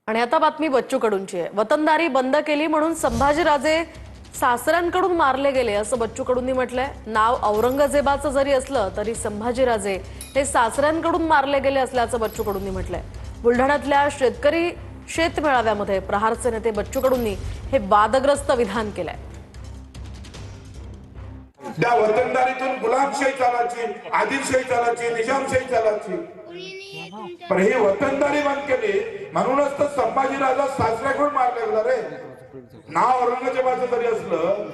आणि आता बातमी बच्चू कडूंची आहे। वतनदारी बंद केली म्हणून संभाजीराजे सासऱ्यांकडून मारले गेले असं बच्चू कडूंनी म्हटलंय। नाव औरंगजेबाचं जरी असलं तरी संभाजीराजे हे सासऱ्यांकडून मारले गेले असल्याचं बच्चू कडूंनी म्हटलंय। बुलढाण्यातल्या शेतकरी शेतमेळाव्यामध्ये प्रहारचे नेते बच्चू कडूंनी हे वादग्रस्त विधान केलंय। त्या वतनदारीतून गुलामशाही चालायची, आदिलशाही चालायची, निजामशाही चालायची, पण ही वतनदारी बंद केली म्हणूनच तर संभाजीराजा सासऱ्याकडून मारले गेला रे। नाव औरंगजेबाचं जरी असलं।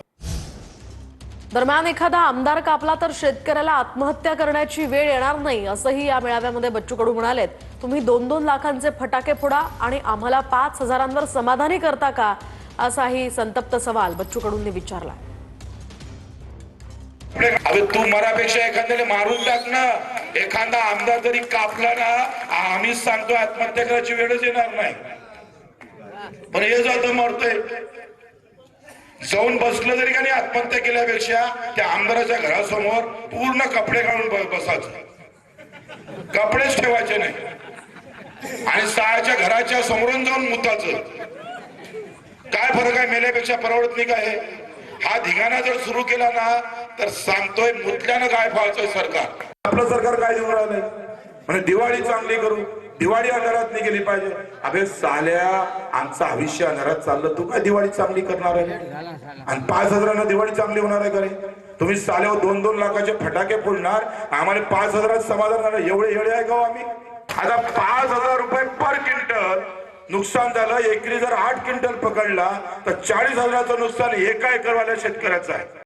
दरम्यान एखादा आमदार कापला तर शेतकऱ्याला आत्महत्या करण्याची वेळ येणार नाही असंही या मेळाव्यामध्ये बच्चू कडू म्हणालेत। तुम्ही 2-2 लाखांचे फटाके फोडा आणि आम्हाला 5,000 समाधानी करता का, असाही संतप्त सवाल बच्चू कडूंनी विचारला। अबे तू मरापेक्षा एखाद्याला मारून टाक ना। एखादा आमदार जरी कापला ना, आम्ही सांगतो आत्महत्या करायची वेळच येणार नाही, पण हे जातं मरतोय। जाऊन बसलं जरी का नाही, आत्महत्या केल्यापेक्षा त्या आमदाराच्या घरासमोर पूर्ण कपडे काढून बसायचं, कपडेच ठेवायचे नाही आणि सायाच्या घराच्या समोरून जाऊन मुताचं। काय फरक आहे? मेल्यापेक्षा परवडत नाही काय? हा धिगाणा जर सुरू केला ना तर सांगतोय मुतल्यानं काय व्हायचंय सरकार। आपलं सरकार काय देऊन राहिलंय? म्हणजे दिवाळी चांगली करू, दिवाळी अंधारात नाही गेली पाहिजे। अबे साल्या, आमचं आयुष्य अंधारात चाललं, तू काय दिवाळी चांगली करणार आहे? आणि 5,000 दिवाळी चांगली होणार आहे का रे? तुम्ही साल्या 2-2 लाखाचे फटाके फोडणार, आम्हाला 5,000 समाधान करणार, एवढे येडे आहे का आम्ही? आता 5,000 रुपये पर क्विंटल नुकसान झालं। एकरी जर 8 क्विंटल पकडला तर 40,000चं नुकसान एका एकरवाल्या शेतकऱ्याचं आहे।